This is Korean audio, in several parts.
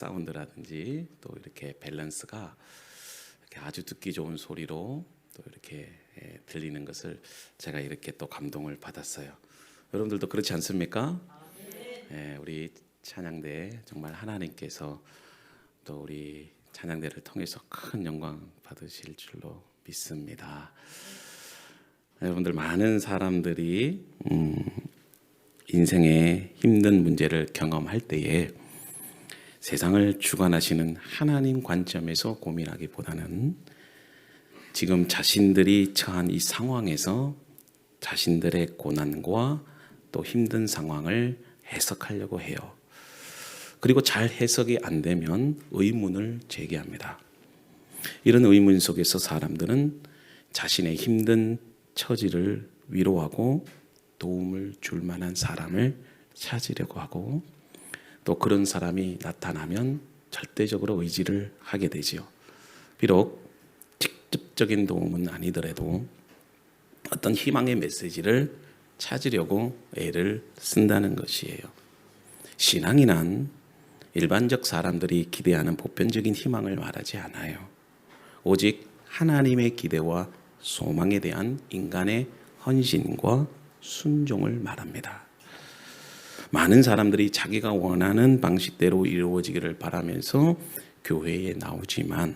사운드라든지 또 이렇게 밸런스가 이렇게 아주 듣기 좋은 소리로 또 이렇게 들리는 것을 제가 이렇게 또 감동을 받았어요. 여러분들도 그렇지 않습니까? 우리 찬양대 정말 하나님께서 또 우리 찬양대를 통해서 큰 영광 받으실 줄로 믿습니다. 여러분들, 많은 사람들이 인생의 힘든 문제를 경험할 때에 세상을 주관하시는 하나님 관점에서 고민하기보다는 지금 자신들이 처한 이 상황에서 자신들의 고난과 또 힘든 상황을 해석하려고 해요. 그리고 잘 해석이 안 되면 의문을 제기합니다. 이런 의문 속에서 사람들은 자신의 힘든 처지를 위로하고 도움을 줄 만한 사람을 찾으려고 하고, 또 그런 사람이 나타나면 절대적으로 의지를 하게 되지요. 비록 직접적인 도움은 아니더라도 어떤 희망의 메시지를 찾으려고 애를 쓴다는 것이에요. 신앙이란 일반적 사람들이 기대하는 보편적인 희망을 말하지 않아요. 오직 하나님의 기대와 소망에 대한 인간의 헌신과 순종을 말합니다. 많은 사람들이 자기가 원하는 방식대로 이루어지기를 바라면서 교회에 나오지만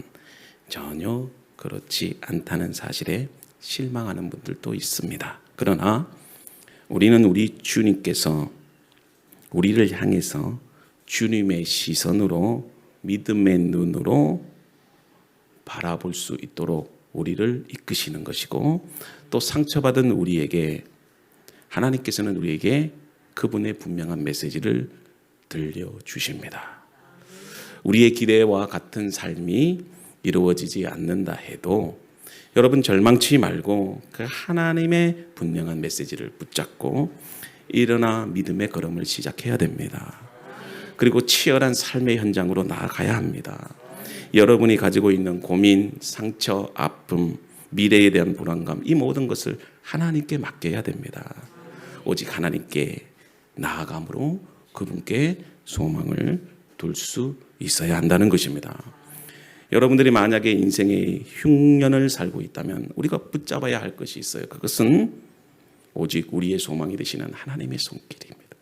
전혀 그렇지 않다는 사실에 실망하는 분들도 있습니다. 그러나 우리는 우리 주님께서 우리를 향해서 주님의 시선으로, 믿음의 눈으로 바라볼 수 있도록 우리를 이끄시는 것이고, 또 상처받은 우리에게 하나님께서는 우리에게 그분의 분명한 메시지를 들려주십니다. 우리의 기대와 같은 삶이 이루어지지 않는다 해도 여러분 절망치 말고 그 하나님의 분명한 메시지를 붙잡고 일어나 믿음의 걸음을 시작해야 됩니다. 그리고 치열한 삶의 현장으로 나아가야 합니다. 여러분이 가지고 있는 고민, 상처, 아픔, 미래에 대한 불안감, 이 모든 것을 하나님께 맡겨야 됩니다. 오직 하나님께 나아감으로 그분께 소망을 둘 수 있어야 한다는 것입니다. 여러분들이 만약에 인생의 흉년을 살고 있다면 우리가 붙잡아야 할 것이 있어요. 그것은 오직 우리의 소망이 되시는 하나님의 손길입니다.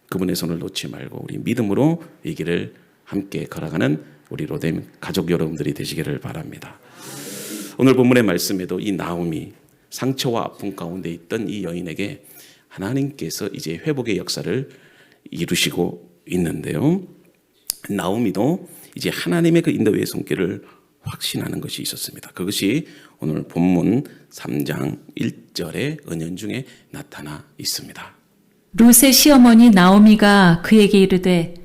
그분의 손을 놓지 말고 우리 믿음으로 이 길을 함께 걸어가는 우리 로뎀 가족 여러분들이 되시기를 바랍니다. 오늘 본문의 말씀에도 이 나오미, 상처와 아픔 가운데 있던 이 여인에게 하나님께서 이제 회복의 역사를 이루시고 있는데요. 나오미도 이제 하나님의 그 인도의 손길을 확신하는 것이 있었습니다. 그것이 오늘 본문 3장 1절의 은연 중에 나타나 있습니다. 룻의 시어머니 나오미가 그에게 이르되,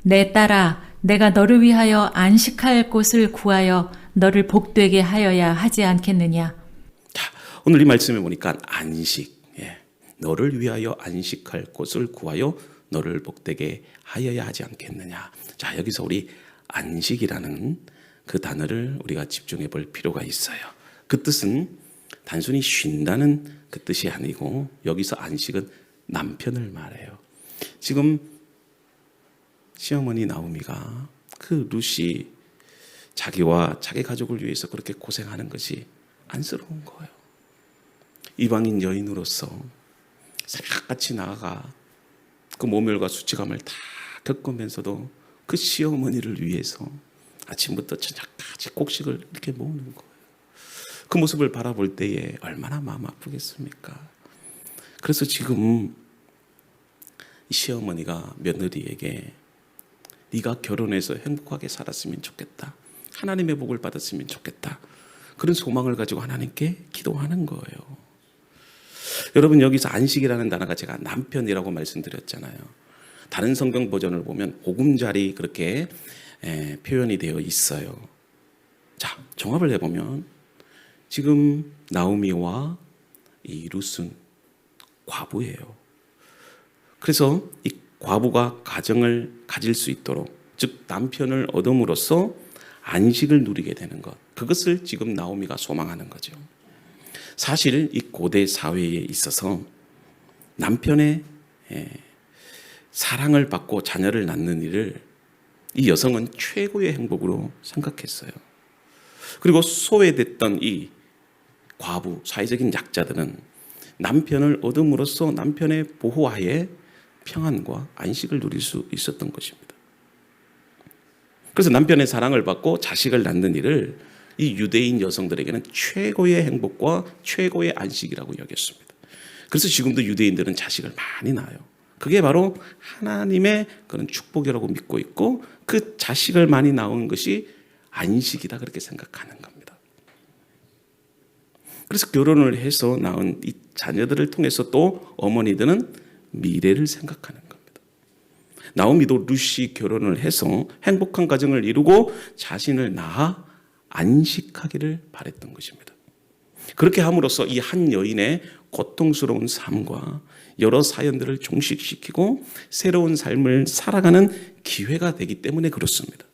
내 딸아, 내가 너를 위하여 안식할 곳을 구하여 너를 복되게 하여야 하지 않겠느냐. 자, 오늘 이 말씀에 보니까 안식, 너를 위하여 안식할 곳을 구하여 너를 복되게 하여야 하지 않겠느냐. 자, 여기서 우리 안식이라는 그 단어를 우리가 집중해 볼 필요가 있어요. 그 뜻은 단순히 쉰다는 그 뜻이 아니고, 여기서 안식은 남편을 말해요. 지금 시어머니 나오미가 그 룻이 자기와 자기 가족을 위해서 그렇게 고생하는 것이 안쓰러운 거예요. 이방인 여인으로서 새벽같이 나아가 그 모멸과 수치감을 다 겪으면서도 그 시어머니를 위해서 아침부터 저녁까지 곡식을 이렇게 모으는 거예요. 그 모습을 바라볼 때에 얼마나 마음 아프겠습니까? 그래서 지금 시어머니가 며느리에게 네가 결혼해서 행복하게 살았으면 좋겠다, 하나님의 복을 받았으면 좋겠다, 그런 소망을 가지고 하나님께 기도하는 거예요. 여러분, 여기서 안식이라는 단어가 제가 남편이라고 말씀드렸잖아요. 다른 성경 버전을 보면 보금자리 그렇게 표현이 되어 있어요. 자, 종합을 해보면 지금 나오미와 이 룻은 과부예요. 그래서 이 과부가 가정을 가질 수 있도록, 즉 남편을 얻음으로써 안식을 누리게 되는 것, 그것을 지금 나오미가 소망하는 거죠. 사실 이 고대 사회에 있어서 남편의 사랑을 받고 자녀를 낳는 일을 이 여성은 최고의 행복으로 생각했어요. 그리고 소외됐던 이 과부, 사회적인 약자들은 남편을 얻음으로써 남편의 보호하에 평안과 안식을 누릴 수 있었던 것입니다. 그래서 남편의 사랑을 받고 자식을 낳는 일을 이 유대인 여성들에게는 최고의 행복과 최고의 안식이라고 여겼습니다. 그래서 지금도 유대인들은 자식을 많이 낳아요. 그게 바로 하나님의 그런 축복이라고 믿고 있고 그 자식을 많이 낳은 것이 안식이다 그렇게 생각하는 겁니다. 그래서 결혼을 해서 낳은 이 자녀들을 통해서 또 어머니들은 미래를 생각하는 겁니다. 나오미도 룻이 결혼을 해서 행복한 가정을 이루고 자신을 낳아 안식하기를 바랬던 것입니다. 그렇게 함으로써 이 한 여인의 고통스러운 삶과 여러 사연들을 종식시키고 새로운 삶을 살아가는 기회가 되기 때문에 그렇습니다.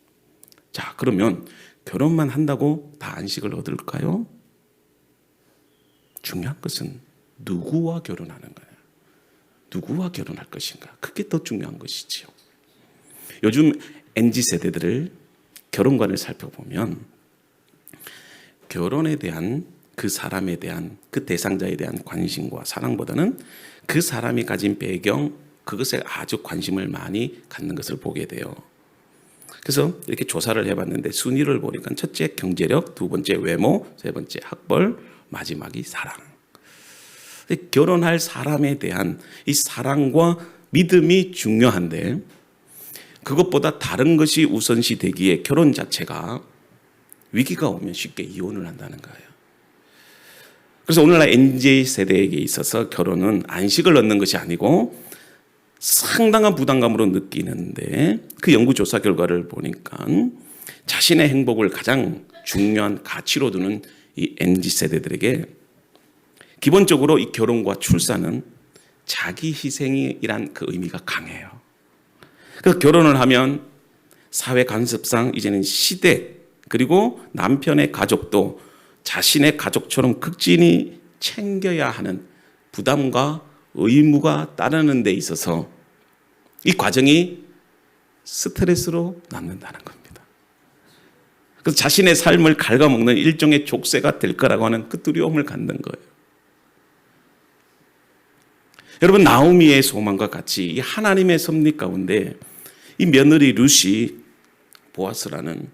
자, 그러면 결혼만 한다고 다 안식을 얻을까요? 중요한 것은 누구와 결혼하는 거예요. 누구와 결혼할 것인가? 그게 더 중요한 것이지요. 요즘 MZ 세대들을 결혼관을 살펴보면 결혼에 대한 그 사람에 대한 그 대상자에 대한 관심과 사랑보다는 그 사람이 가진 배경 그것에 아주 관심을 많이 갖는 것을 보게 돼요. 그래서 이렇게 조사를 해봤는데 순위를 보니까 첫째 경제력, 두 번째 외모, 세 번째 학벌, 마지막이 사랑. 결혼할 사람에 대한 이 사랑과 믿음이 중요한데 그것보다 다른 것이 우선시 되기에 결혼 자체가 위기가 오면 쉽게 이혼을 한다는 거예요. 그래서 오늘날 MZ 세대에게 있어서 결혼은 안식을 얻는 것이 아니고 상당한 부담감으로 느끼는데 그 연구조사 결과를 보니까 자신의 행복을 가장 중요한 가치로 두는 이 MZ 세대들에게 기본적으로 이 결혼과 출산은 자기 희생이란 그 의미가 강해요. 그래서 결혼을 하면 사회 간섭상 이제는 시댁 그리고 남편의 가족도 자신의 가족처럼 극진히 챙겨야 하는 부담과 의무가 따르는 데 있어서 이 과정이 스트레스로 남는다는 겁니다. 그래서 자신의 삶을 갉아먹는 일종의 족쇄가 될 거라고 하는 그 두려움을 갖는 거예요. 여러분 나오미의 소망과 같이 이 하나님의 섭리 가운데 이 며느리 룻이 보아스라는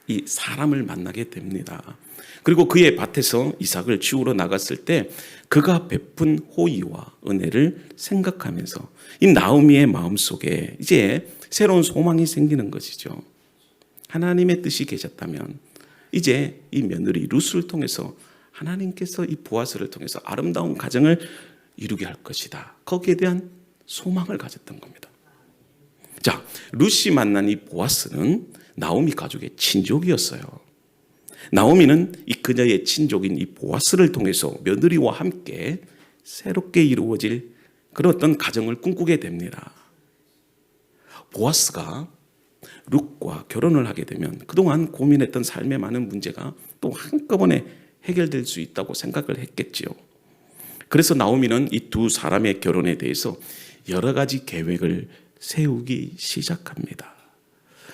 이 사람을 만나게 됩니다. 그리고 그의 밭에서 이삭을 지우러 나갔을 때 그가 베푼 호의와 은혜를 생각하면서 이 나오미의 마음속에 이제 새로운 소망이 생기는 것이죠. 하나님의 뜻이 계셨다면 이제 이 며느리 룻을 통해서 하나님께서 이 보아스를 통해서 아름다운 가정을 이루게 할 것이다. 거기에 대한 소망을 가졌던 겁니다. 자, 룻이 만난 이 보아스는 나오미 가족의 친족이었어요. 나오미는 이 그녀의 친족인 이 보아스를 통해서 며느리와 함께 새롭게 이루어질 그런 어떤 가정을 꿈꾸게 됩니다. 보아스가 룻과 결혼을 하게 되면 그동안 고민했던 삶의 많은 문제가 또 한꺼번에 해결될 수 있다고 생각을 했겠지요. 그래서 나오미는 이 두 사람의 결혼에 대해서 여러 가지 계획을 세우기 시작합니다.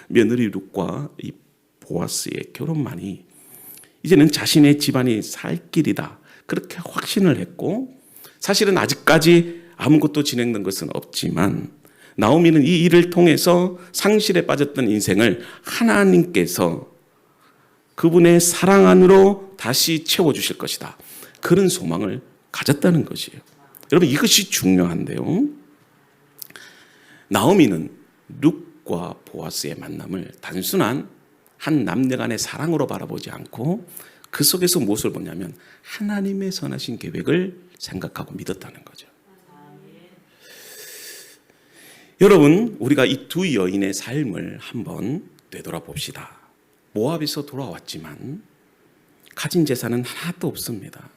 며느리 룻과 이 보아스의 결혼만이 이제는 자신의 집안이 살 길이다. 그렇게 확신을 했고 사실은 아직까지 아무것도 진행된 것은 없지만 나오미는 이 일을 통해서 상실에 빠졌던 인생을 하나님께서 그분의 사랑 안으로 다시 채워주실 것이다. 그런 소망을 가졌다는 것이에요. 여러분 이것이 중요한데요. 나오미는 룻과 보아스의 만남을 단순한 한 남녀 간의 사랑으로 바라보지 않고 그 속에서 무엇을 보냐면 하나님의 선하신 계획을 생각하고 믿었다는 거죠. 여러분 우리가 이 두 여인의 삶을 한번 되돌아봅시다. 모압에서 돌아왔지만 가진 재산은 하나도 없습니다.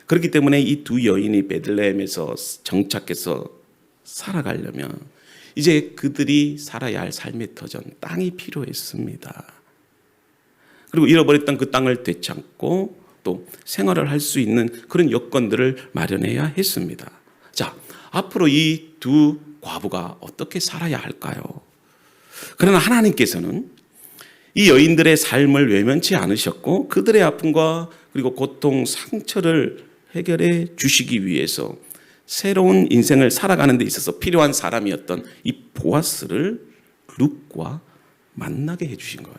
그렇기 때문에 이 두 여인이 베들레헴에서 정착해서 살아가려면 이제 그들이 살아야 할 삶의 터전, 땅이 필요했습니다. 그리고 잃어버렸던 그 땅을 되찾고 또 생활을 할 수 있는 그런 여건들을 마련해야 했습니다. 자, 앞으로 이 두 과부가 어떻게 살아야 할까요? 그러나 하나님께서는 이 여인들의 삶을 외면치 않으셨고 그들의 아픔과 그리고 고통, 상처를 해결해 주시기 위해서 새로운 인생을 살아가는 데 있어서 필요한 사람이었던 이 보아스를 룻과 만나게 해주신 거예요.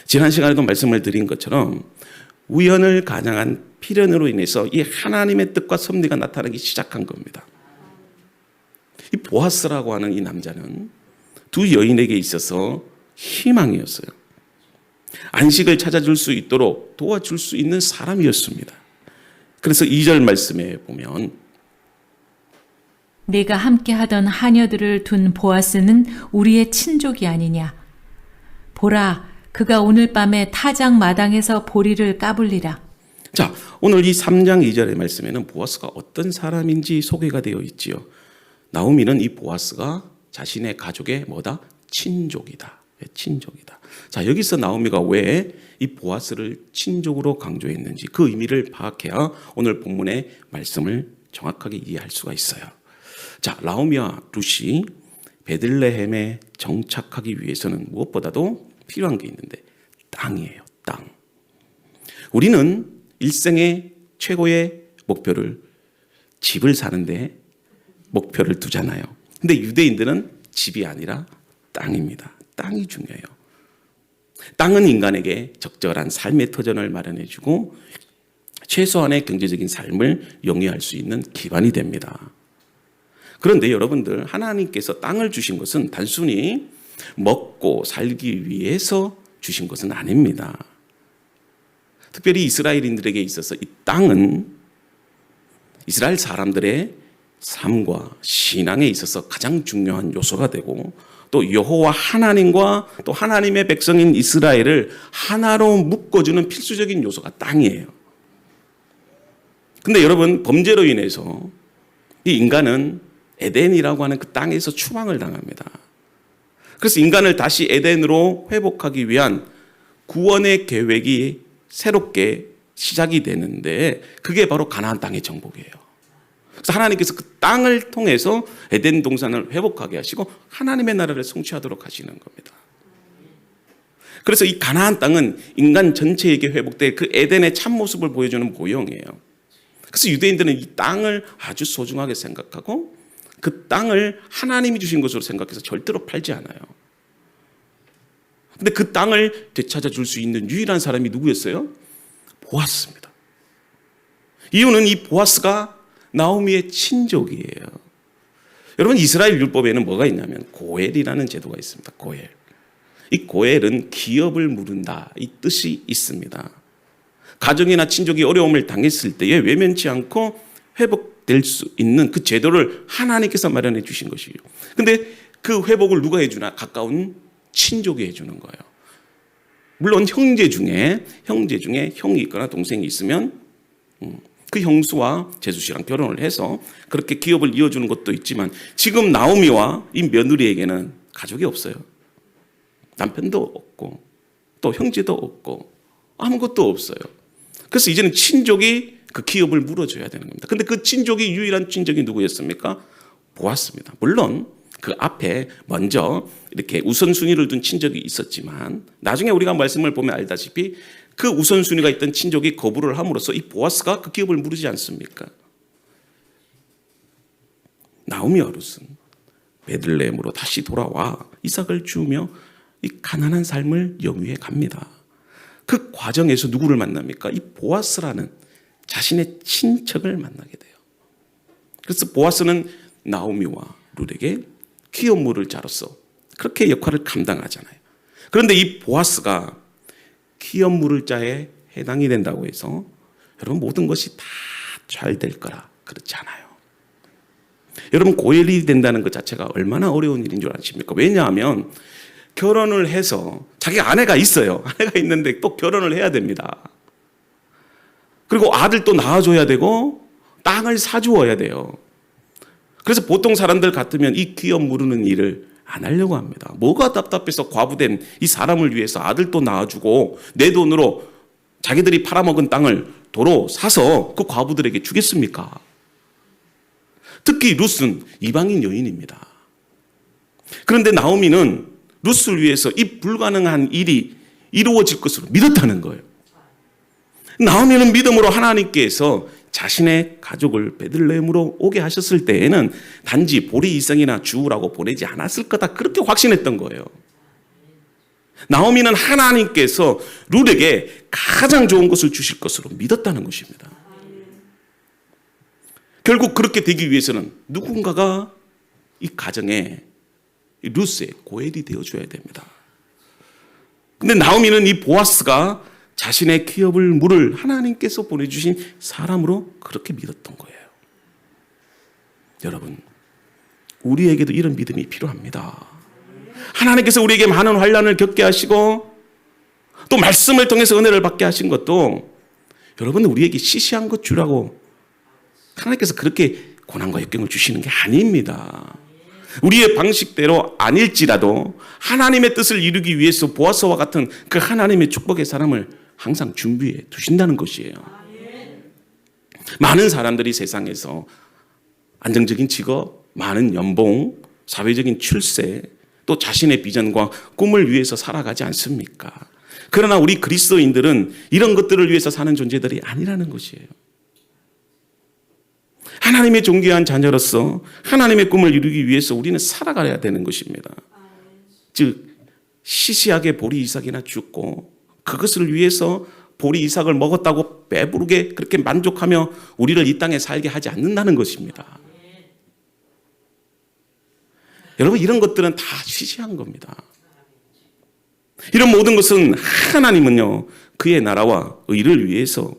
지난 시간에도 말씀을 드린 것처럼 우연을 가장한 필연으로 인해서 이 하나님의 뜻과 섭리가 나타나기 시작한 겁니다. 이 보아스라고 하는 이 남자는 두 여인에게 있어서 희망이었어요. 안식을 찾아줄 수 있도록 도와줄 수 있는 사람이었습니다. 그래서 2절 말씀에 보면 네가 함께 하던 하녀들을 둔 보아스는 우리의 친족이 아니냐. 보라, 그가 오늘 밤에 타작 마당에서 보리를 까불리라. 자, 오늘 이 3장 2절의 말씀에는 보아스가 어떤 사람인지 소개가 되어 있지요. 나오미는 이 보아스가 자신의 가족의 뭐다? 친족이다. 친족이다. 자, 여기서 나오미가 왜 이 보아스를 친족으로 강조했는지 그 의미를 파악해야 오늘 본문의 말씀을 정확하게 이해할 수가 있어요. 자, 나오미와 룻이 베들레헴에 정착하기 위해서는 무엇보다도 필요한 게 있는데 땅이에요. 땅. 우리는 일생의 최고의 목표를 집을 사는데 목표를 두잖아요. 근데 유대인들은 집이 아니라 땅입니다. 땅이 중요해요. 땅은 인간에게 적절한 삶의 터전을 마련해주고 최소한의 경제적인 삶을 영위할 수 있는 기반이 됩니다. 그런데 여러분들, 하나님께서 땅을 주신 것은 단순히 먹고 살기 위해서 주신 것은 아닙니다. 특별히 이스라엘인들에게 있어서 이 땅은 이스라엘 사람들의 삶과 신앙에 있어서 가장 중요한 요소가 되고 또 여호와 하나님과 또 하나님의 백성인 이스라엘을 하나로 묶어주는 필수적인 요소가 땅이에요. 근데 여러분, 범죄로 인해서 이 인간은 에덴이라고 하는 그 땅에서 추방을 당합니다. 그래서 인간을 다시 에덴으로 회복하기 위한 구원의 계획이 새롭게 시작이 되는데 그게 바로 가나안 땅의 정복이에요. 그래서 하나님께서 그 땅을 통해서 에덴 동산을 회복하게 하시고 하나님의 나라를 성취하도록 하시는 겁니다. 그래서 이 가나안 땅은 인간 전체에게 회복될 그 에덴의 참모습을 보여주는 모형이에요. 그래서 유대인들은 이 땅을 아주 소중하게 생각하고 그 땅을 하나님이 주신 것으로 생각해서 절대로 팔지 않아요. 근데 그 땅을 되찾아 줄 수 있는 유일한 사람이 누구였어요? 보아스입니다. 이유는 이 보아스가 나오미의 친족이에요. 여러분, 이스라엘 율법에는 뭐가 있냐면 고엘이라는 제도가 있습니다. 고엘. 이 고엘은 기업을 물은다, 이 뜻이 있습니다. 가정이나 친족이 어려움을 당했을 때에 외면치 않고 회복될 수 있는 그 제도를 하나님께서 마련해 주신 것이에요. 근데 그 회복을 누가 해주나? 가까운 친족이 해주는 거예요. 물론 형제 중에 형이 있거나 동생이 있으면 그 형수와 제수 씨랑 결혼을 해서 그렇게 기업을 이어주는 것도 있지만 지금 나오미와 이 며느리에게는 가족이 없어요. 남편도 없고 또 형제도 없고 아무것도 없어요. 그래서 이제는 친족이 그 기업을 물어줘야 되는 겁니다. 근데 그 친족이 유일한 친족이 누구였습니까? 보았습니다. 물론 그 앞에 먼저 이렇게 우선순위를 둔 친족이 있었지만 나중에 우리가 말씀을 보면 알다시피 그 우선순위가 있던 친족이 거부를 함으로써 이 보아스가 그 기업을 물으지 않습니까? 나오미와 룻은 베들레헴으로 다시 돌아와 이삭을 주우며 이 가난한 삶을 영위해 갑니다. 그 과정에서 누구를 만납니까? 이 보아스라는 자신의 친척을 만나게 돼요. 그래서 보아스는 나오미와 룻에게 기업 물을 자로서 그렇게 역할을 감당하잖아요. 그런데 이 보아스가 기업 물을 자에 해당이 된다고 해서 여러분 모든 것이 다 잘 될 거라 그렇지 않아요. 여러분, 고엘이 된다는 것 자체가 얼마나 어려운 일인 줄 아십니까? 왜냐하면 결혼을 해서 자기가 아내가 있어요. 아내가 있는데 또 결혼을 해야 됩니다. 그리고 아들 또 낳아줘야 되고 땅을 사주어야 돼요. 그래서 보통 사람들 같으면 이 기업 무르는 일을 안 하려고 합니다. 뭐가 답답해서 과부된 이 사람을 위해서 아들도 낳아주고 내 돈으로 자기들이 팔아먹은 땅을 도로 사서 그 과부들에게 주겠습니까? 특히 룻은 이방인 여인입니다. 그런데 나오미는 룻을 위해서 이 불가능한 일이 이루어질 것으로 믿었다는 거예요. 나오미는 믿음으로 하나님께서 자신의 가족을 베들레헴으로 오게 하셨을 때에는 단지 보리 이성이나 주우라고 보내지 않았을 거다, 그렇게 확신했던 거예요. 나오미는 하나님께서 룻에게 가장 좋은 것을 주실 것으로 믿었다는 것입니다. 결국 그렇게 되기 위해서는 누군가가 이 가정에 룻의 고엘이 되어줘야 됩니다. 근데 나오미는 이 보아스가 자신의 기업을 물을 하나님께서 보내주신 사람으로 그렇게 믿었던 거예요. 여러분, 우리에게도 이런 믿음이 필요합니다. 하나님께서 우리에게 많은 환난을 겪게 하시고 또 말씀을 통해서 은혜를 받게 하신 것도 여러분 우리에게 시시한 것 주라고 하나님께서 그렇게 고난과 역경을 주시는 게 아닙니다. 우리의 방식대로 아닐지라도 하나님의 뜻을 이루기 위해서 보아스와 같은 그 하나님의 축복의 사람을 항상 준비해 두신다는 것이에요. 많은 사람들이 세상에서 안정적인 직업, 많은 연봉, 사회적인 출세, 또 자신의 비전과 꿈을 위해서 살아가지 않습니까? 그러나 우리 그리스도인들은 이런 것들을 위해서 사는 존재들이 아니라는 것이에요. 하나님의 존귀한 자녀로서 하나님의 꿈을 이루기 위해서 우리는 살아가야 되는 것입니다. 즉 시시하게 보리 이삭이나 죽고 그것을 위해서 보리 이삭을 먹었다고 배부르게 그렇게 만족하며 우리를 이 땅에 살게 하지 않는다는 것입니다. 여러분, 이런 것들은 다 시시한 겁니다. 이런 모든 것은 하나님은요, 그의 나라와 의를 위해서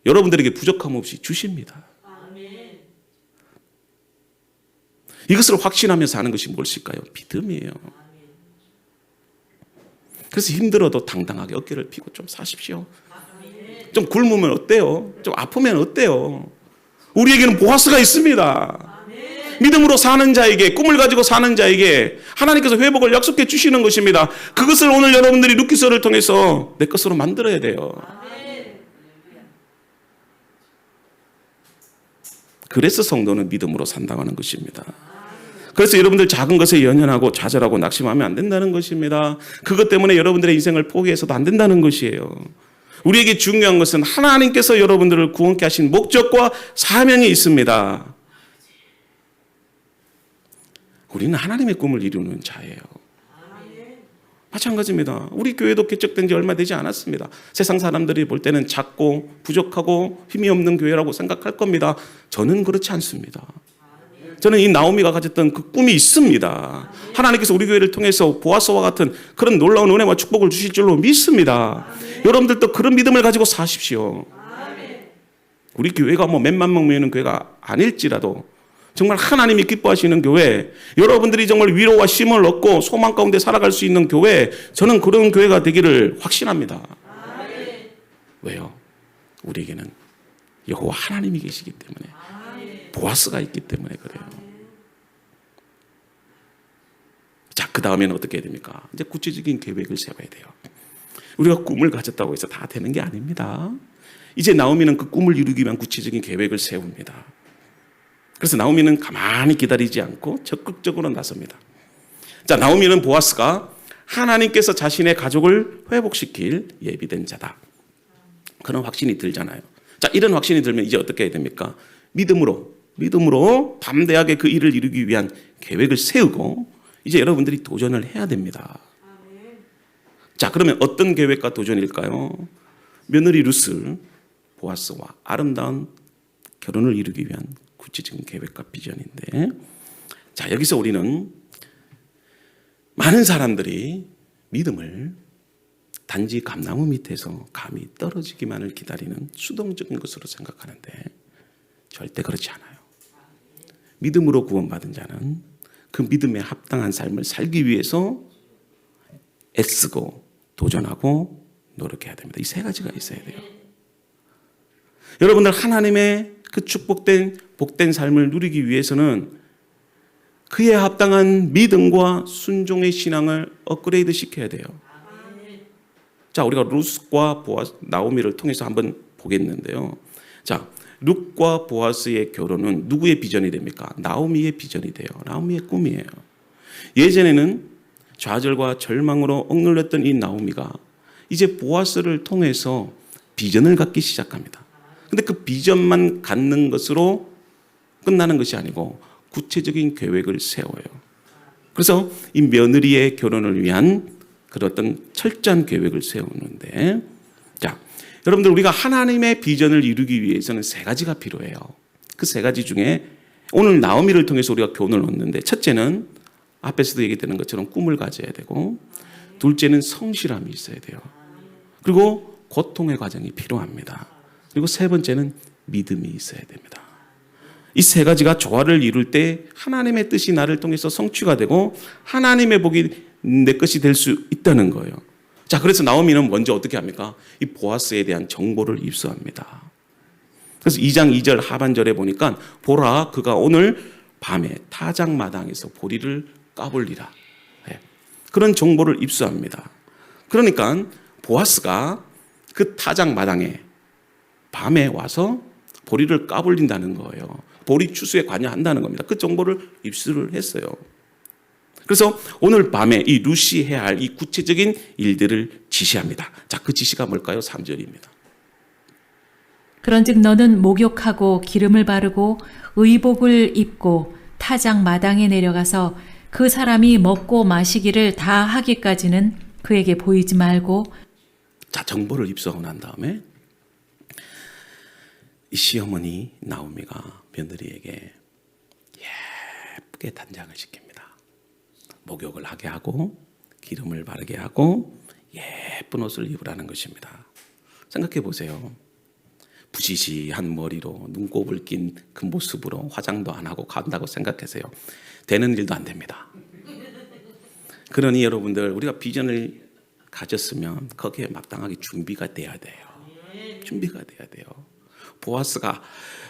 여러분들에게 부족함 없이 주십니다. 이것을 확신하며 사는 것이 무엇일까요? 믿음이에요. 그래서 힘들어도 당당하게 어깨를 펴고 좀 사십시오. 좀 굶으면 어때요? 좀 아프면 어때요? 우리에게는 보아스가 있습니다. 믿음으로 사는 자에게, 꿈을 가지고 사는 자에게 하나님께서 회복을 약속해 주시는 것입니다. 그것을 오늘 여러분들이 룻기서를 통해서 내 것으로 만들어야 돼요. 그래서 성도는 믿음으로 산다는 것입니다. 그래서 여러분들 작은 것에 연연하고 좌절하고 낙심하면 안 된다는 것입니다. 그것 때문에 여러분들의 인생을 포기해서도 안 된다는 것이에요. 우리에게 중요한 것은 하나님께서 여러분들을 구원케 하신 목적과 사명이 있습니다. 우리는 하나님의 꿈을 이루는 자예요. 마찬가지입니다. 우리 교회도 개척된 지 얼마 되지 않았습니다. 세상 사람들이 볼 때는 작고 부족하고 힘이 없는 교회라고 생각할 겁니다. 저는 그렇지 않습니다. 저는 이 나오미가 가졌던 그 꿈이 있습니다. 하나님께서 우리 교회를 통해서 보아스와 같은 그런 놀라운 은혜와 축복을 주실 줄로 믿습니다. 여러분들도 그런 믿음을 가지고 사십시오. 우리 교회가 뭐 몇만 명 모이는 교회가 아닐지라도 정말 하나님이 기뻐하시는 교회, 여러분들이 정말 위로와 쉼을 얻고 소망 가운데 살아갈 수 있는 교회, 저는 그런 교회가 되기를 확신합니다. 왜요? 우리에게는 여호와 하나님이 계시기 때문에, 보아스가 있기 때문에 그래요. 자, 그 다음에는 어떻게 해야 됩니까? 이제 구체적인 계획을 세워야 돼요. 우리가 꿈을 가졌다고 해서 다 되는 게 아닙니다. 이제 나오미는 그 꿈을 이루기 위한 구체적인 계획을 세웁니다. 그래서 나오미는 가만히 기다리지 않고 적극적으로 나섭니다. 자, 나오미는 보아스가 하나님께서 자신의 가족을 회복시킬 예비된 자다, 그런 확신이 들잖아요. 자, 이런 확신이 들면 이제 어떻게 해야 됩니까? 믿음으로 담대하게 그 일을 이루기 위한 계획을 세우고 이제 여러분들이 도전을 해야 됩니다. 자, 그러면 어떤 계획과 도전일까요? 며느리 룻을 보아스와 아름다운 결혼을 이루기 위한 구체적인 계획과 비전인데, 자, 여기서 우리는 많은 사람들이 믿음을 단지 감나무 밑에서 감이 떨어지기만을 기다리는 수동적인 것으로 생각하는데 절대 그렇지 않아요. 믿음으로 구원받은 자는 그 믿음에 합당한 삶을 살기 위해서 애쓰고 도전하고 노력해야 됩니다. 이 세 가지가 있어야 돼요. 여러분들 하나님의 그 축복된 복된 삶을 누리기 위해서는 그에 합당한 믿음과 순종의 신앙을 업그레이드 시켜야 돼요. 자, 우리가 룻과 나오미를 통해서 한번 보겠는데요. 자, 룻과 보아스의 결혼은 누구의 비전이 됩니까? 나오미의 비전이 돼요. 나오미의 꿈이에요. 예전에는 좌절과 절망으로 억눌렸던 이 나오미가 이제 보아스를 통해서 비전을 갖기 시작합니다. 근데 그 비전만 갖는 것으로 끝나는 것이 아니고 구체적인 계획을 세워요. 그래서 이 며느리의 결혼을 위한 그런 어떤 철저한 계획을 세우는데, 자, 여러분들 우리가 하나님의 비전을 이루기 위해서는 세 가지가 필요해요. 그 세 가지 중에 오늘 나오미를 통해서 우리가 교훈을 얻는데, 첫째는 앞에서도 얘기되는 것처럼 꿈을 가져야 되고, 둘째는 성실함이 있어야 돼요. 그리고 고통의 과정이 필요합니다. 그리고 세 번째는 믿음이 있어야 됩니다. 이 세 가지가 조화를 이룰 때 하나님의 뜻이 나를 통해서 성취가 되고 하나님의 복이 내 것이 될 수 있다는 거예요. 자, 그래서 나오미는 먼저 어떻게 합니까? 이 보아스에 대한 정보를 입수합니다. 그래서 2장 2절 하반절에 보니까 보라, 그가 오늘 밤에 타작마당에서 보리를 까볼리라. 네. 그런 정보를 입수합니다. 그러니까 보아스가 그 타작마당에 밤에 와서 보리를 까불린다는 거예요. 보리 추수에 관여한다는 겁니다. 그 정보를 입수를 했어요. 그래서 오늘 밤에 이 루시 해야 할 이 구체적인 일들을 지시합니다. 자, 그 지시가 뭘까요? 3절입니다. 그런즉 너는 목욕하고 기름을 바르고 의복을 입고 타작 마당에 내려가서 그 사람이 먹고 마시기를 다 하기까지는 그에게 보이지 말고. 자, 정보를 입수하고 난 다음에 이 시어머니 나오미가 며느리에게 예쁘게 단장을 시킵니다. 목욕을 하게 하고 기름을 바르게 하고 예쁜 옷을 입으라는 것입니다. 생각해 보세요. 부시시한 머리로 눈곱을 낀 그 모습으로 화장도 안 하고 간다고 생각하세요. 되는 일도 안 됩니다. 그러니 여러분들, 우리가 비전을 가졌으면 거기에 마땅하게 준비가 돼야 돼요. 준비가 돼야 돼요. 보아스가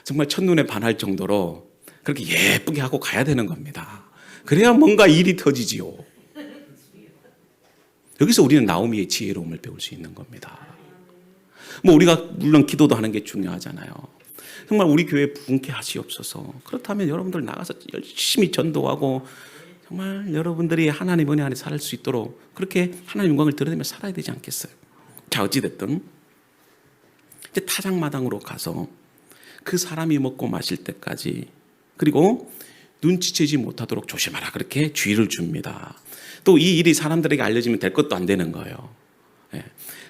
정말 첫눈에 반할 정도로 그렇게 예쁘게 하고 가야 되는 겁니다. 그래야 뭔가 일이 터지지요. 여기서 우리는 나오미의 지혜로움을 배울 수 있는 겁니다. 뭐 우리가 물론 기도도 하는 게 중요하잖아요. 정말 우리 교회 부흥케 하시옵소서. 그렇다면 여러분들 나가서 열심히 전도하고 정말 여러분들이 하나님 은혜 안에 살 수 있도록 그렇게 하나님 영광을 드러내며 살아야 되지 않겠어요? 자, 어찌됐든 이제 타작마당으로 가서 그 사람이 먹고 마실 때까지, 그리고 눈치채지 못하도록 조심하라, 그렇게 주의를 줍니다. 또 이 일이 사람들에게 알려지면 될 것도 안 되는 거예요.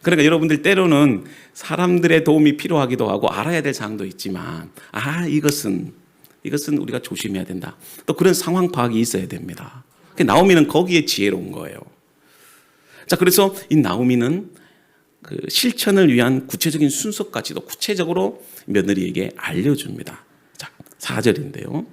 그러니까 여러분들 때로는 사람들의 도움이 필요하기도 하고 알아야 될 사항도 있지만, 이것은 우리가 조심해야 된다. 또 그런 상황 파악이 있어야 됩니다. 나오미는 거기에 지혜로운 거예요. 자, 그래서 이 나오미는 그 실천을 위한 구체적인 순서까지도 구체적으로 며느리에게 알려줍니다. 자, 4절인데요.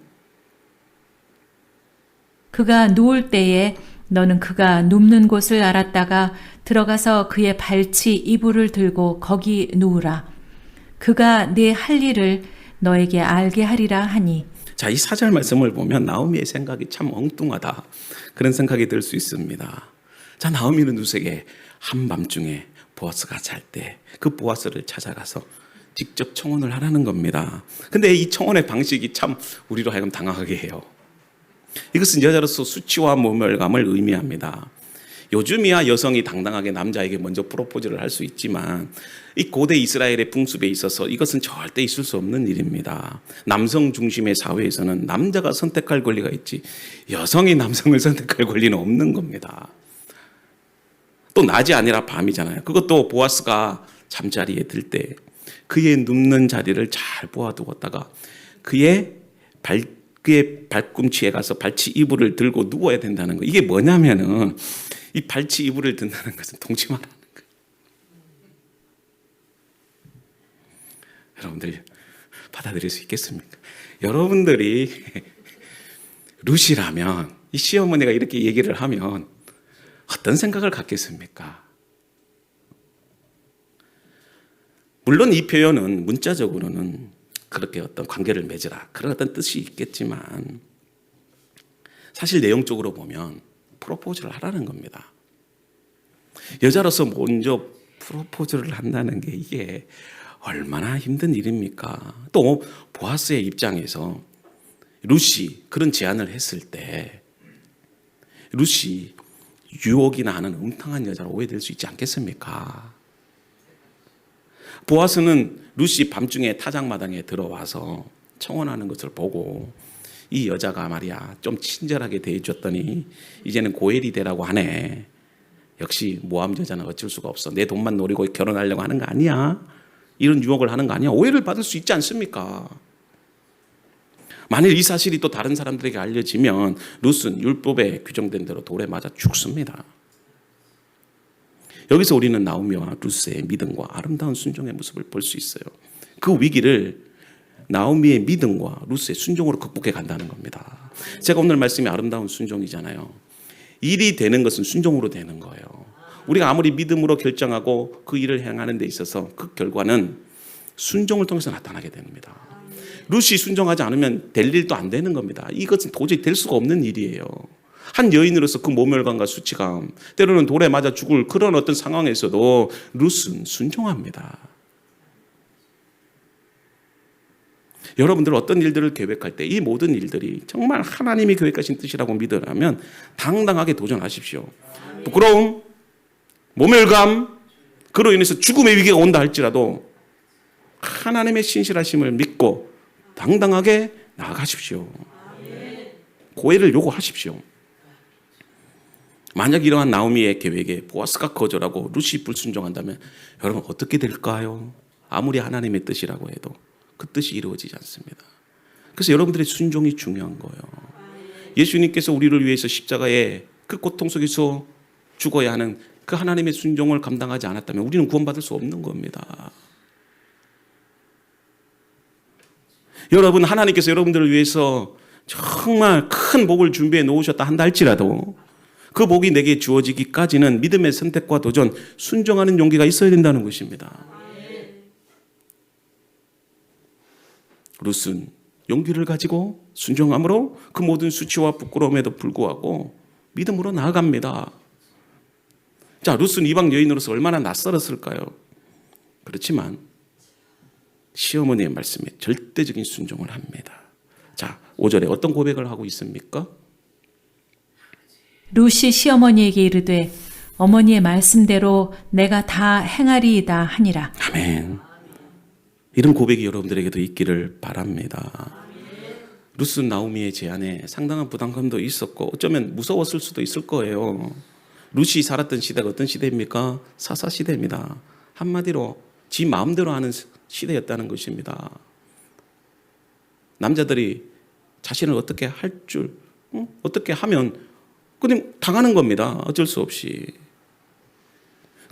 그가 누울 때에 너는 그가 눕는 곳을 알았다가 들어가서 그의 발치 이불을 들고 거기 누우라. 그가 네 할 일을 너에게 알게 하리라 하니. 자, 이 4절 말씀을 보면 나오미의 생각이 참 엉뚱하다, 그런 생각이 들 수 있습니다. 자, 나오미는 누색에 한밤중에 보아스가 잘 때 그 보아스를 찾아가서 직접 청혼을 하라는 겁니다. 근데 이 청혼의 방식이 참 우리로 하여금 당황하게 해요. 이것은 여자로서 수치와 모멸감을 의미합니다. 요즘이야 여성이 당당하게 남자에게 먼저 프로포즈를 할 수 있지만 이 고대 이스라엘의 풍습에 있어서 이것은 절대 있을 수 없는 일입니다. 남성 중심의 사회에서는 남자가 선택할 권리가 있지 여성이 남성을 선택할 권리는 없는 겁니다. 또 낮이 아니라 밤이잖아요. 그것도 보아스가 잠자리에 들 때 그의 눕는 자리를 잘 보아두었다가 그의 발꿈치에 가서 발치 이불을 들고 누워야 된다는 거. 이게 뭐냐면은 이 발치 이불을 든다는 것은 동침하라는 거예요. 여러분들 받아들일 수 있겠습니까? 여러분들이 루시라면 이 시어머니가 이렇게 얘기를 하면 어떤 생각을 갖겠습니까? 물론 이 표현은 문자적으로는 그렇게 어떤 관계를 맺으라, 그런 어떤 뜻이 있겠지만 사실 내용적으로 보면 프로포즈를 하라는 겁니다. 여자로서 먼저 프로포즈를 한다는 게 이게 얼마나 힘든 일입니까? 또 보아스의 입장에서 루시 그런 제안을 했을 때 룻이 유혹이나 하는 엉뚱한 여자로 오해될 수 있지 않겠습니까? 보아스는 룻이 밤중에 타작마당에 들어와서 청혼하는 것을 보고 이 여자가 말이야 좀 친절하게 대해줬더니 이제는 고엘이 되라고 하네. 역시 모함 여자는 어쩔 수가 없어. 내 돈만 노리고 결혼하려고 하는 거 아니야? 이런 유혹을 하는 거 아니야? 오해를 받을 수 있지 않습니까? 만일 이 사실이 또 다른 사람들에게 알려지면 룻은 율법에 규정된 대로 돌에 맞아 죽습니다. 여기서 우리는 나오미와 룻의 믿음과 아름다운 순종의 모습을 볼 수 있어요. 그 위기를 나오미의 믿음과 룻의 순종으로 극복해 간다는 겁니다. 제가 오늘 말씀이 아름다운 순종이잖아요. 일이 되는 것은 순종으로 되는 거예요. 우리가 아무리 믿음으로 결정하고 그 일을 행하는 데 있어서 그 결과는 순종을 통해서 나타나게 됩니다. 룻이 순종하지 않으면 될 일도 안 되는 겁니다. 이것은 도저히 될 수가 없는 일이에요. 한 여인으로서 그 모멸감과 수치감, 때로는 돌에 맞아 죽을 그런 어떤 상황에서도 룻은 순종합니다. 여러분들 어떤 일들을 계획할 때 이 모든 일들이 정말 하나님이 계획하신 뜻이라고 믿으라면 당당하게 도전하십시오. 부끄러움, 모멸감, 그로 인해서 죽음의 위기가 온다 할지라도 하나님의 신실하심을 믿고 당당하게 나아가십시오. 고해를 요구하십시오. 만약 이러한 나오미의 계획에 보아스가 거절하고 룻이 불순종한다면 여러분 어떻게 될까요? 아무리 하나님의 뜻이라고 해도 그 뜻이 이루어지지 않습니다. 그래서 여러분들의 순종이 중요한 거예요. 예수님께서 우리를 위해서 십자가에 그 고통 속에서 죽어야 하는 그 하나님의 순종을 감당하지 않았다면 우리는 구원받을 수 없는 겁니다. 여러분, 하나님께서 여러분들을 위해서 정말 큰 복을 준비해 놓으셨다 한다 할지라도 그 복이 내게 주어지기까지는 믿음의 선택과 도전, 순종하는 용기가 있어야 된다는 것입니다. 룻은 용기를 가지고 순종함으로 그 모든 수치와 부끄러움에도 불구하고 믿음으로 나아갑니다. 자, 룻은 이방 여인으로서 얼마나 낯설었을까요? 그렇지만 시어머니의 말씀에 절대적인 순종을 합니다. 자, 5절에 어떤 고백을 하고 있습니까? 룻이 시어머니에게 이르되 어머니의 말씀대로 내가 다 행하리이다 하니라. 아멘. 이런 고백이 여러분들에게도 있기를 바랍니다. 룻은 나오미의 제안에 상당한 부담감도 있었고 어쩌면 무서웠을 수도 있을 거예요. 룻이 살았던 시대가 어떤 시대입니까? 사사시대입니다. 한마디로 지 마음대로 하는 시대였다는 것입니다. 남자들이 자신을 어떻게 할 줄, 어떻게 하면 그냥 당하는 겁니다. 어쩔 수 없이.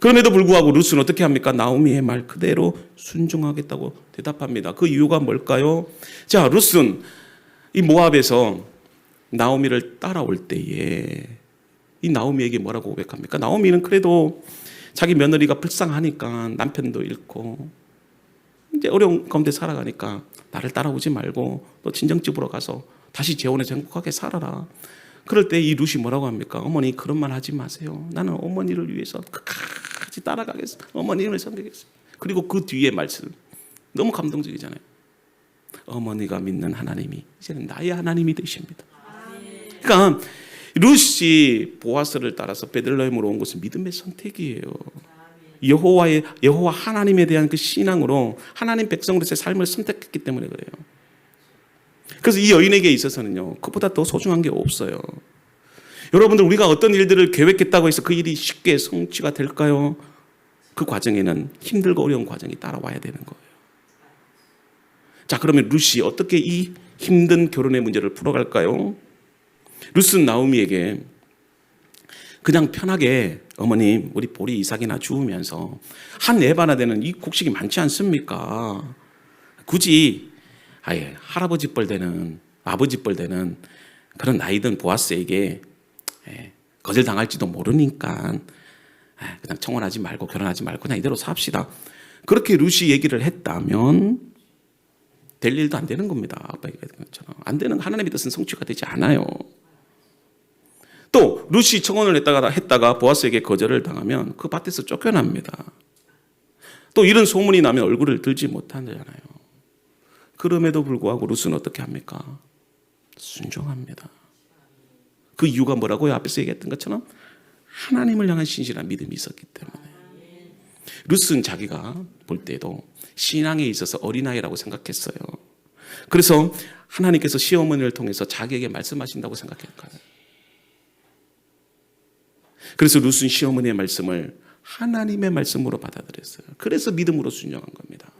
그럼에도 불구하고 룻은 어떻게 합니까? 나오미의 말 그대로 순종하겠다고 대답합니다. 그 이유가 뭘까요? 자, 룻은 이 모압에서 나오미를 따라올 때에 이 나오미에게 뭐라고 고백합니까? 나오미는 그래도 자기 며느리가 불쌍하니까 남편도 잃고 이제 어려운 가운데 살아가니까 나를 따라오지 말고 너 친정집으로 가서 다시 재혼해서 행복하게 살아라. 그럴 때 이 룻이 뭐라고 합니까? 어머니 그런 말 하지 마세요. 나는 어머니를 위해서 끝까지 따라가겠어. 어머님을 섬기겠어. 그리고 그 뒤에 말씀 너무 감동적이잖아요. 어머니가 믿는 하나님이 이제는 나의 하나님이 되십니다. 그러니까 룻이 보아스를 따라서 베들레헴으로 온 것은 믿음의 선택이에요. 여호와 하나님에 대한 그 신앙으로 하나님 백성으로서의 삶을 선택했기 때문에 그래요. 그래서 이 여인에게 있어서는요, 그보다 더 소중한 게 없어요. 여러분들, 우리가 어떤 일들을 계획했다고 해서 그 일이 쉽게 성취가 될까요? 그 과정에는 힘들고 어려운 과정이 따라와야 되는 거예요. 자, 그러면 룻이 어떻게 이 힘든 결혼의 문제를 풀어갈까요? 룻은 나오미에게 그냥 편하게 어머님 우리 보리 이삭이나 주우면서 한 에바나 되는 이 곡식이 많지 않습니까? 굳이 아예 할아버지 뻘 되는 아버지 뻘 되는 그런 나이든 보아스에게 거절당할지도 모르니까 그냥 청혼하지 말고 결혼하지 말고 그냥 이대로 삽시다. 그렇게 룻이 얘기를 했다면 될 일도 안 되는 겁니다. 아빠 얘기했던 것처럼 안 되는 하나님의 뜻은 성취가 되지 않아요. 또 룻이 청혼을 했다가 보아스에게 거절을 당하면 그 밭에서 쫓겨납니다. 또 이런 소문이 나면 얼굴을 들지 못하잖아요. 그럼에도 불구하고 룻은 어떻게 합니까? 순종합니다. 그 이유가 뭐라고요? 앞에서 얘기했던 것처럼 하나님을 향한 신실한 믿음이 있었기 때문에. 룻은 자기가 볼 때도 신앙에 있어서 어린아이라고 생각했어요. 그래서 하나님께서 시어머니를 통해서 자기에게 말씀하신다고 생각했거든요. 그래서 룻은 시어머니의 말씀을 하나님의 말씀으로 받아들였어요. 그래서 믿음으로 순종한 겁니다.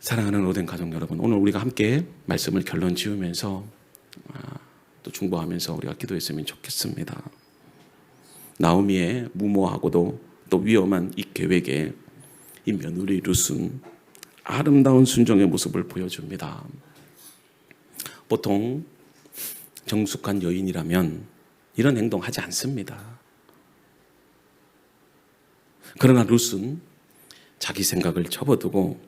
사랑하는 오된 가족 여러분, 오늘 우리가 함께 말씀을 결론 지으면서 또 중보하면서 우리가 기도했으면 좋겠습니다. 나오미의 무모하고도 또 위험한 이 계획에 이 며느리 룻은 아름다운 순종의 모습을 보여줍니다. 보통 정숙한 여인이라면 이런 행동하지 않습니다. 그러나 룻은 자기 생각을 접어두고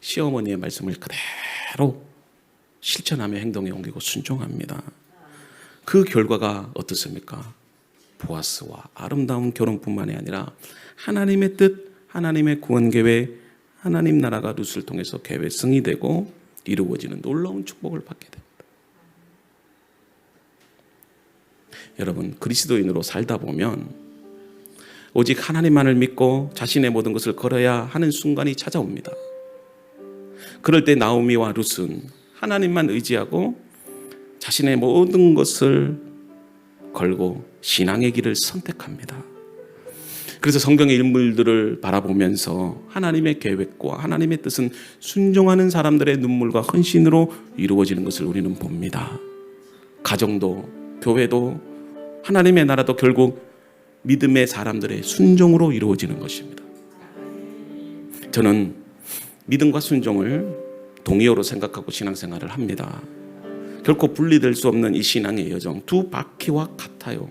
시어머니의 말씀을 그대로 실천하며 행동에 옮기고 순종합니다. 그 결과가 어떻습니까? 보아스와 아름다운 결혼뿐만이 아니라 하나님의 뜻, 하나님의 구원 계획, 하나님 나라가 룻을 통해서 계획성이 되고 이루어지는 놀라운 축복을 받게 됩니다. 여러분, 그리스도인으로 살다 보면 오직 하나님만을 믿고 자신의 모든 것을 걸어야 하는 순간이 찾아옵니다. 그럴 때 나오미와 룻은 하나님만 의지하고 자신의 모든 것을 걸고 신앙의 길을 선택합니다. 그래서 성경의 인물들을 바라보면서 하나님의 계획과 하나님의 뜻은 순종하는 사람들의 눈물과 헌신으로 이루어지는 것을 우리는 봅니다. 가정도, 교회도, 하나님의 나라도 결국 믿음의 사람들의 순종으로 이루어지는 것입니다. 저는 믿음과 순종을 동의어로 생각하고 신앙생활을 합니다. 결코 분리될 수 없는 이 신앙의 여정, 두 바퀴와 같아요.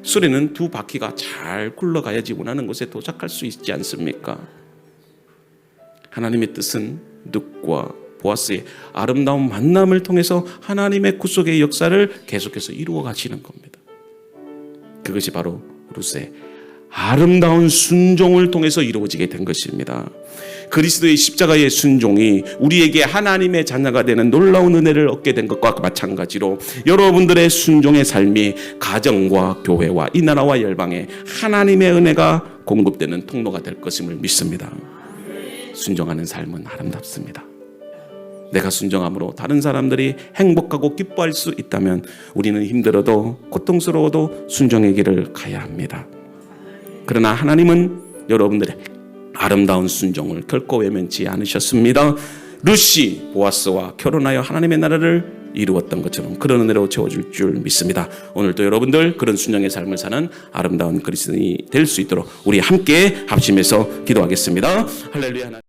수레는 두 바퀴가 잘 굴러가야지 원하는 곳에 도착할 수 있지 않습니까? 하나님의 뜻은 룻과 보아스의 아름다운 만남을 통해서 하나님의 구속의 역사를 계속해서 이루어 가시는 겁니다. 그것이 바로 룻의 아름다운 순종을 통해서 이루어지게 된 것입니다. 그리스도의 십자가의 순종이 우리에게 하나님의 자녀가 되는 놀라운 은혜를 얻게 된 것과 마찬가지로 여러분들의 순종의 삶이 가정과 교회와 이 나라와 열방에 하나님의 은혜가 공급되는 통로가 될 것임을 믿습니다. 순종하는 삶은 아름답습니다. 내가 순종함으로 다른 사람들이 행복하고 기뻐할 수 있다면 우리는 힘들어도 고통스러워도 순종의 길을 가야 합니다. 그러나 하나님은 여러분들의 아름다운 순종을 결코 외면치 않으셨습니다. 룻이 보아스와 결혼하여 하나님의 나라를 이루었던 것처럼 그런 은혜로 채워줄 줄 믿습니다. 오늘도 여러분들 그런 순종의 삶을 사는 아름다운 그리스도인이 될 수 있도록 우리 함께 합심해서 기도하겠습니다. 할렐루야.